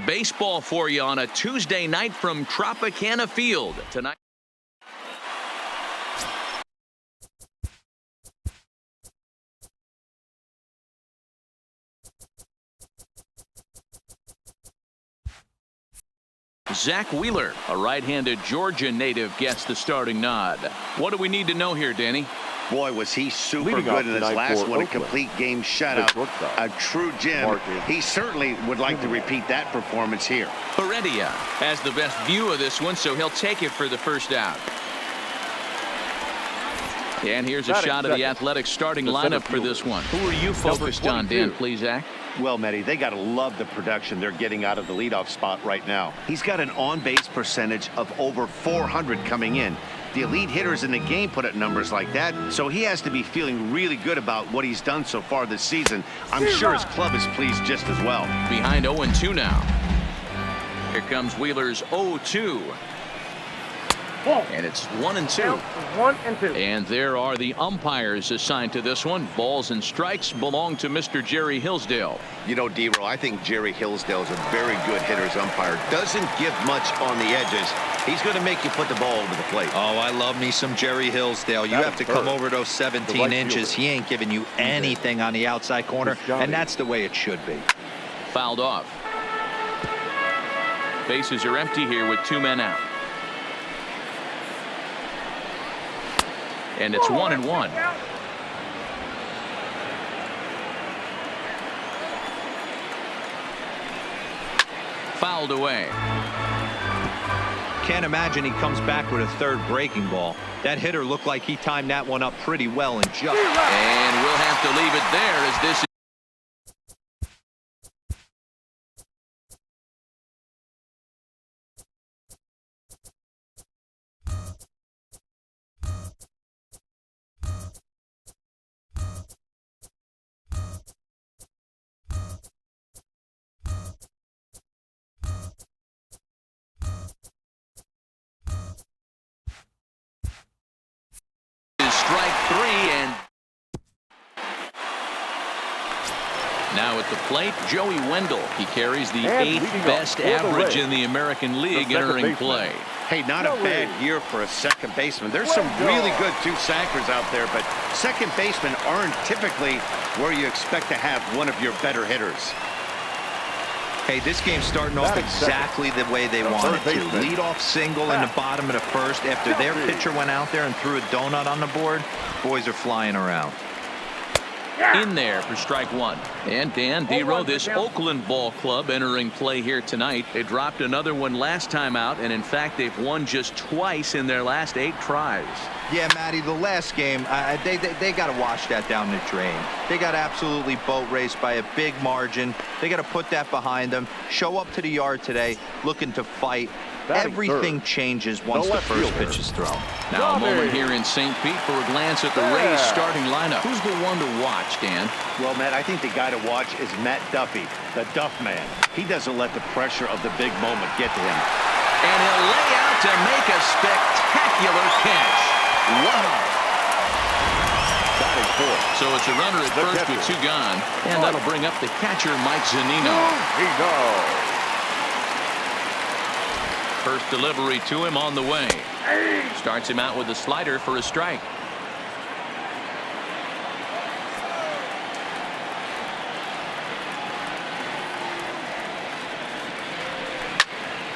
baseball for you on a Tuesday night from Tropicana Field tonight. Zach Wheeler, a right-handed Georgia native, gets the starting nod. What do we need to know here, Danny? Boy, was he super good in his last one, a complete game shutout, a true gem. He certainly would like to repeat that performance here. Heredia has the best view of this one, so he'll take it for the first out. And here's a shot of the Athletics starting lineup for this one. Who are you focused on, Dan, please, Zach? Well, Mehdi, they got to love the production they're getting out of the leadoff spot right now. He's got an on-base percentage of over 400 coming in. The elite hitters in the game put up numbers like that, so he has to be feeling really good about what he's done so far this season. I'm sure his club is pleased just as well. Behind 0-2 now. Here comes Wheeler's 0-2. And it's 1-2. 1-2. And there are the umpires assigned to this one. Balls and strikes belong to Mr. Jerry Hillsdale. You know, D-Row, I think Jerry Hillsdale is a very good hitter's umpire. Doesn't give much on the edges. He's going to make you put the ball over the plate. Oh, I love me some Jerry Hillsdale. You have to come over those 17 inches. He ain't giving you anything on the outside corner, and that's the way it should be. Fouled off. Bases are empty here with 2 men out. And it's 1-1. Fouled away. Can't imagine he comes back with a third breaking ball. That hitter looked like he timed that one up pretty well and just. And we'll have to leave it there as this is. Strike 3, and now at the plate, Joey Wendell. He carries the 8th best average in the American League entering play. Hey, not a bad year for a second baseman. There's some really good two-sackers out there, but second basemen aren't typically where you expect to have one of your better hitters. Hey, this game's starting off exactly the way they wanted to. Lead off single in the bottom of the first. After their pitcher went out there and threw a donut on the board, boys are flying around. In there for strike 1. And Dan, D-Row, this Oakland ball club entering play here tonight. They dropped another one last time out, and in fact, they've won just twice in their last 8 tries. Yeah, Matty, the last game, they got to wash that down the drain. They got absolutely boat raced by a big margin. They got to put that behind them. Show up to the yard today looking to fight. Everything changes once the first pitch is thrown. Now a moment here in St. Pete for a glance at the Rays starting lineup. Who's the one to watch, Dan? Well, Matt, I think the guy to watch is Matt Duffy, the Duff Man. He doesn't let the pressure of the big moment get to him. And he'll lay out to make a spectacular catch. Wow. So it's a runner at first with 2 gone, and that'll bring up the catcher, Mike Zunino. First delivery to him on the way. Starts him out with a slider for a strike.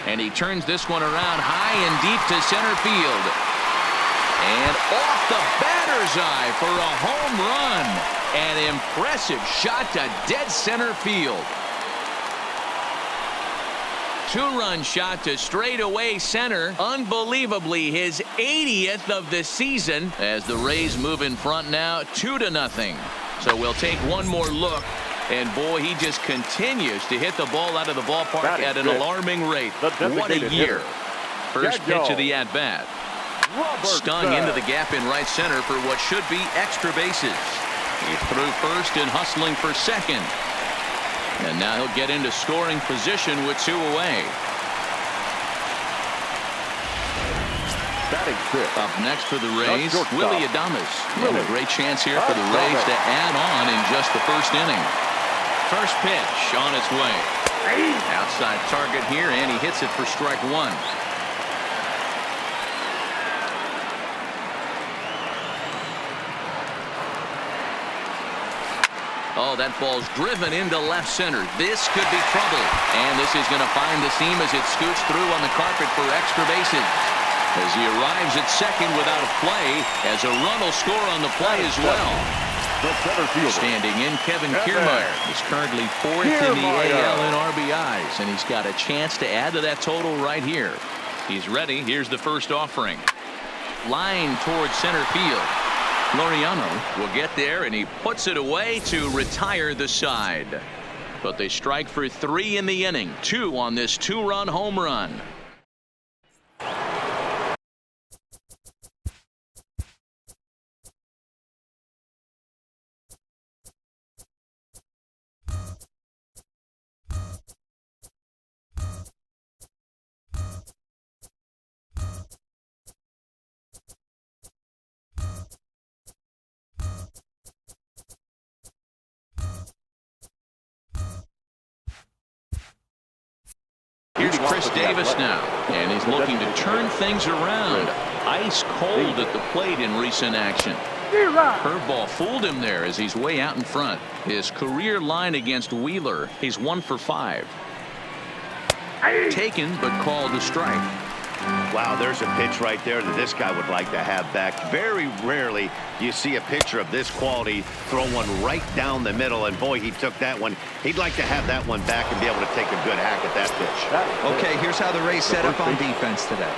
And he turns this one around high and deep to center field. And off the batter's eye for a home run. An impressive shot to dead center field. 2-run shot to straightaway center. Unbelievably, his 80th of the season as the Rays move in front now 2-0. So we'll take one more look. And boy, he just continues to hit the ball out of the ballpark at an alarming rate. What a year. First pitch of the at-bat. Stung into the gap in right center for what should be extra bases. He's through first and hustling for second. And now he'll get into scoring position with 2 away. Up next for the Rays, Willie Adames. And a great chance here for the Rays to add on in just the first inning. First pitch on its way. Outside target here, and he hits it for strike one. Oh, that ball's driven into left center. This could be trouble. And this is going to find the seam as it scoots through on the carpet for extra bases. As he arrives at second without a play, as a run will score on the play as well. Standing in, Kevin Kiermaier is currently fourth in the AL in RBIs, and he's got a chance to add to that total right here. He's ready. Here's the first offering. Line towards center field. Laureano will get there, and he puts it away to retire the side. But they strike for 3 in the inning. 2 on this 2-run home run. Here's Chris Davis now, and he's looking to turn things around. Ice cold at the plate in recent action. Curveball fooled him there as he's way out in front. His career line against Wheeler, he's 1 for 5. Taken, but called a strike. Wow, there's a pitch right there that this guy would like to have back. Very rarely do you see a pitcher of this quality throw one right down the middle, and boy, he took that one. He'd like to have that one back and be able to take a good hack at that pitch. Okay, here's how the Rays set up on defense today.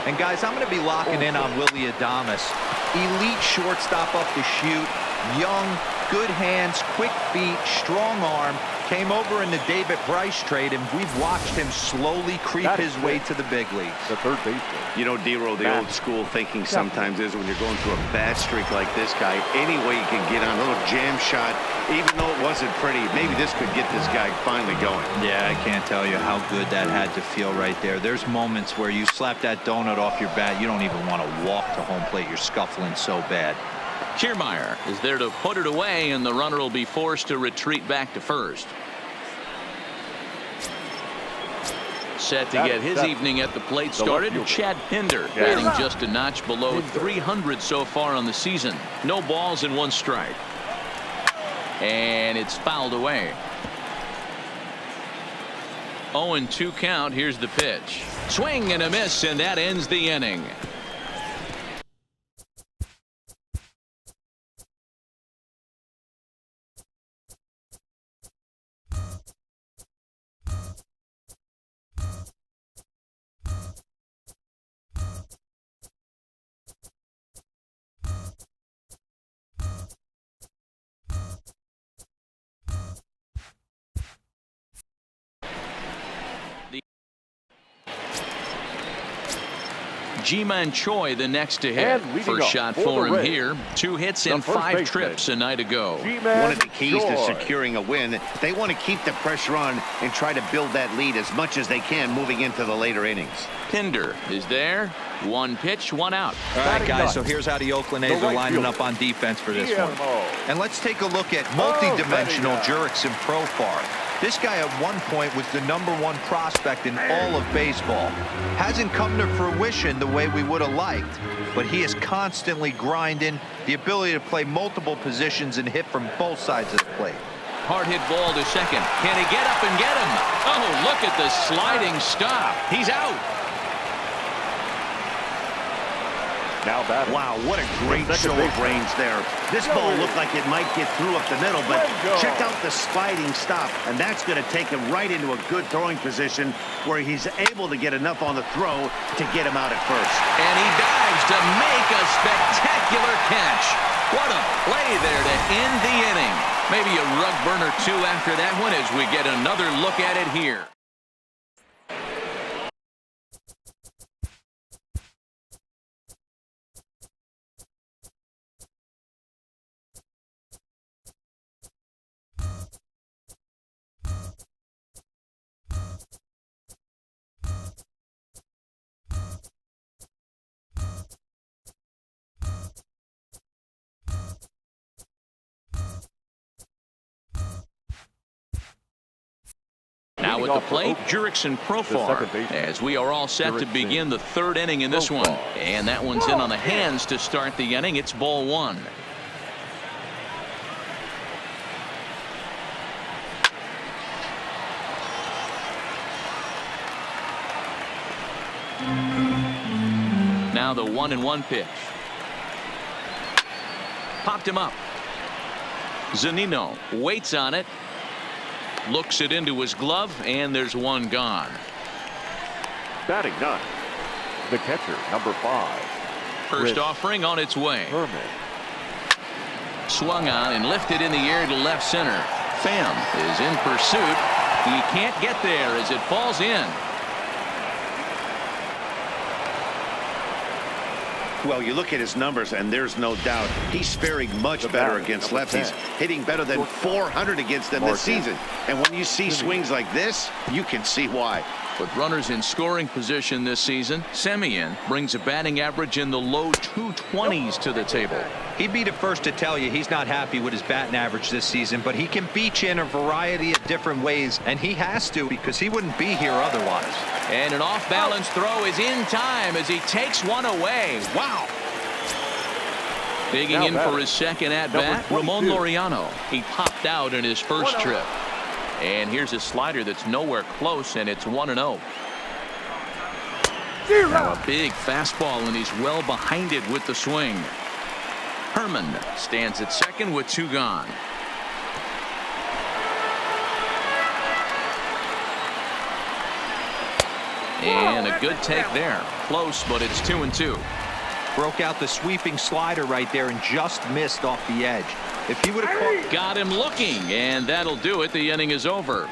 And guys, I'm going to be locking in on Willie Adames. Elite shortstop up the chute, young, good hands, quick feet, strong arm. Came over in the David Bryce trade, and we've watched him slowly creep his way to the big leagues. The third baseman. You know, D-Row, the old school thinking sometimes is when you're going through a bad streak like this guy, any way you can get on a little jam shot, even though it wasn't pretty, maybe this could get this guy finally going. Yeah, I can't tell you how good that had to feel right there. There's moments where you slap that donut off your bat, you don't even want to walk to home plate. You're scuffling so bad. Kiermaier is there to put it away, and the runner will be forced to retreat back to first. Set to get his evening at the plate started. Chad Pinder batting just a notch below 300 so far on the season. No balls and 1 strike. And it's fouled away. 0-2 count. Here's the pitch. Swing and a miss, and that ends the inning. Ji-Man Choi the next to hit. First shot for him here. 2 hits and 5 trips a night ago. One of the keys to securing a win, they want to keep the pressure on and try to build that lead as much as they can moving into the later innings. Pinder is there. 1 pitch, 1 out. All right, guys, so here's how the Oakland A's are lining up on defense for this one. And let's take a look at multi-dimensional Jurickson Profar. This guy at one point was the #1 prospect in all of baseball. Hasn't come to fruition the way we would have liked, but he is constantly grinding, the ability to play multiple positions and hit from both sides of the plate. Hard hit ball to second. Can he get up and get him? Oh, look at the sliding stop. He's out. Now batting. Wow, what a great show of range there. This ball looked like it might get through up the middle, but check out the sliding stop, and that's going to take him right into a good throwing position where he's able to get enough on the throw to get him out at first. And he dives to make a spectacular catch. What a play there to end the inning. Maybe a rug burner 2 after that one as we get another look at it here. Now at the plate, Jurickson Profar, as we are all set to begin the third inning in this one. And that one's in on the hands to start the inning. It's ball one. Now the 1-1 pitch. Popped him up. Zunino waits on it. Looks it into his glove, and there's one gone. Batting ninth, the catcher, number 5. First offering on its way. Herman. Swung on and lifted in the air to left center. Pham is in pursuit. He can't get there as it falls in. Well, you look at his numbers, and there's no doubt he's faring much better against lefties, hitting better than 400 against them this season. And when you see swings like this, you can see why. With runners in scoring position this season, Semien brings a batting average in the low 220s to the table. He'd be the first to tell you he's not happy with his batting average this season, but he can beat you in a variety of different ways, and he has to because he wouldn't be here otherwise. And an off-balance throw is in time as he takes one away. Wow. Digging in for his second at-bat, Ramon Laureano. He popped out in his first trip. And here's a slider that's nowhere close, and it's 1-0. Now a big fastball, and he's well behind it with the swing. Herman stands at second with 2 gone. And a good take there. Close, but it's 2-2. Broke out the sweeping slider right there and just missed off the edge. If he would have caught... Got him looking, and that'll do it. The inning is over.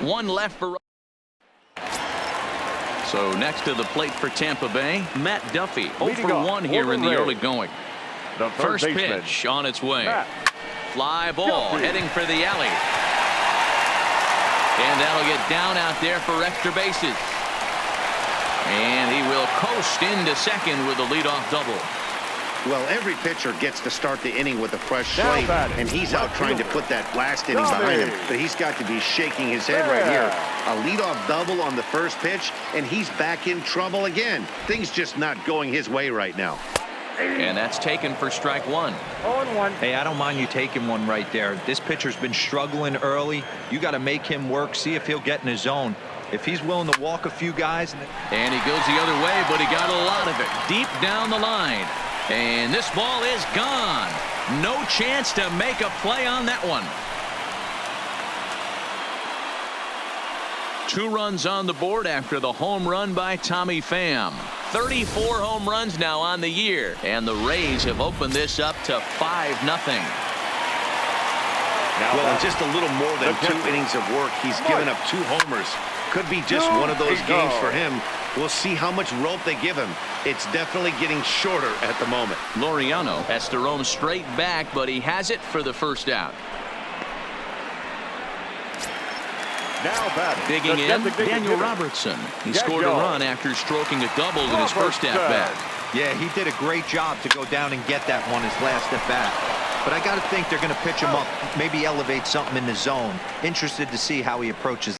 One left for. So next to the plate for Tampa Bay, Matt Duffy. 0 for 1 here in the early going. The First pitch on its way. Fly ball heading for the alley. And that'll get down out there for extra bases. And he will coast into second with a leadoff double. Well, every pitcher gets to start the inning with a fresh slate, and he's out trying to put that last inning behind him. But he's got to be shaking his head right here. A leadoff double on the first pitch, and he's back in trouble again. Things just not going his way right now. And that's taken for strike one. 0-1. Hey, I don't mind you taking one right there. This pitcher's been struggling early. You got to make him work, see if he'll get in his zone. If he's willing to walk a few guys. And he goes the other way, but he got a lot of it deep down the line. And this ball is gone. No chance to make a play on that one. 2 runs on the board after the home run by Tommy Pham. 34 home runs now on the year, and the Rays have opened this up to 5-0. Well, in just a little more than 2 innings of work, he's given up 2 homers. Could be just one of those games for him. We'll see how much rope they give him. It's definitely getting shorter at the moment. Laureano has to roam straight back, but he has it for the first out. Now batting. Digging in, Daniel Robertson. He scored a run after stroking a double in his first at-bat. Yeah, he did a great job to go down and get that one his last at-bat. But I got to think they're going to pitch him up, maybe elevate something in the zone. Interested to see how he approaches